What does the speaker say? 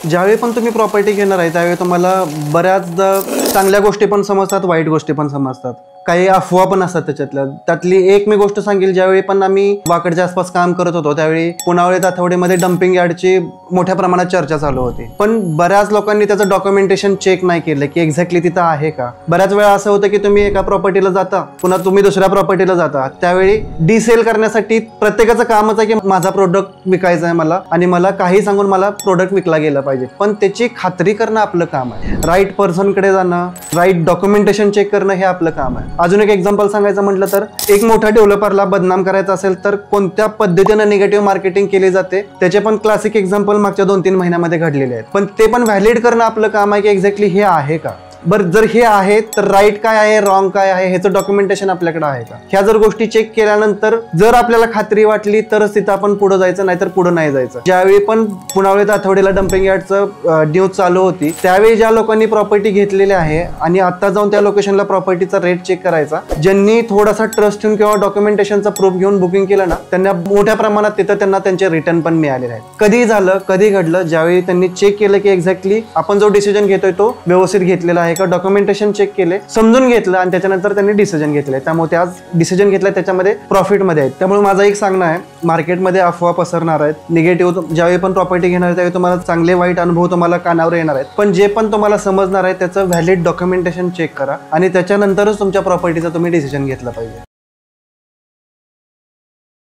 ज्यावेळी पण तुम्ही प्रॉपर्टी घेणार आहे त्यावेळी तुम्हाला बऱ्याचदा चांगल्या गोष्टी पण समजतात, वाईट गोष्टी पण समजतात, काही अफवा पण असतात त्यातली एक मी गोष्ट सांगेल. ज्यावेळी पण आम्ही वाकडच्या आसपास काम करत होतो त्यावेळी पुनावळे तातवडेमध्ये डम्पिंग यार्डची मोठ्या प्रमाणात चर्चा चालू होती, पण बऱ्याच लोकांनी त्याचं डॉक्युमेंटेशन चेक नाही केलं की एक्झॅक्टली तिथं आहे का. बऱ्याच वेळा असं होतं की तुम्ही एका प्रॉपर्टीला जाता, पुन्हा तुम्ही दुसऱ्या प्रॉपर्टीला जाता, त्यावेळी डिसेल करण्यासाठी प्रत्येकाचं कामच आहे की माझा प्रोडक्ट विकायचा आहे मला आणि मला काही सांगून मला प्रोडक्ट विकला गेला पाहिजे, पण त्याची खात्री करणं आपलं काम आहे. राईट पर्सनकडे जाणं, राईट डॉक्युमेंटेशन चेक करणं हे आपलं काम आहे. अजून एक एक्झाम्पल सांगायचं म्हटलं तर एक मोठ्या डेव्हलपरला बदनाम करायचं असेल तर कोणत्या पद्धतीने निगेटिव्ह मार्केटिंग केली जाते त्याचे पण क्लासिक एक्झाम्पल मागच्या 2-3 महिन्यामध्ये घडलेले आहेत, पण ते पण व्हॅलिड करणं आपलं काम आहे की एक्झॅक्टली हे आहे का. बरं, जर हे आहे तर राईट काय आहे, रॉंग काय आहे ह्याचं डॉक्युमेंटेशन आपल्याकडे आहे का. ह्या जर गोष्टी चेक केल्यानंतर जर आपल्याला खात्री वाटली तरच तिथं आपण पुढे जायचं, नाहीतर पुढे नाही जायचं. ज्यावेळी पण पुनावळे तातवडेला डम्पिंग यार्डचं न्यूज चालू होती त्यावेळी ज्या लोकांनी प्रॉपर्टी घेतलेली आहे आणि आता जाऊन त्या लोकेशनला प्रॉपर्टीचा रेट चेक करायचा, ज्यांनी थोडासा ट्रस्ट घेऊन किंवा डॉक्युमेंटेशनचा प्रूफ घेऊन बुकिंग केलं ना, त्यांना मोठ्या प्रमाणात तिथं त्यांना त्यांचे रिटर्न पण मिळालेले आहेत. कधी झालं, कधी घडलं, ज्यावेळी त्यांनी चेक केलं की एक्झॅक्टली आपण जो डिसिजन घेतोय तो व्यवस्थित घेतलेला आहे का, डॉक्युमेंटेशन चेक केले, समजून घेतलं आणि त्याच्यानंतर त्यांनी डिसिजन घेतले, त्यामुळे ते आज डिसिजन घेतलं त्याच्यामध्ये प्रॉफिटमध्ये आहेत. त्यामुळे माझं एक सांगणं आहे, मार्केटमध्ये अफवा पसरणार आहेत, निगेटिव्ह ज्यावेळी पण प्रॉपर्टी घेणार त्यावेळी तुम्हाला चांगले वाईट अनुभव तुम्हाला कानावर येणार आहेत, पण जे पण तुम्हाला समजणार आहे त्याचं व्हॅलिड डॉक्युमेंटेशन चेक करा आणि त्याच्यानंतरच तुमच्या प्रॉपर्टीचा तुम्ही डिसिजन घेतला पाहिजे.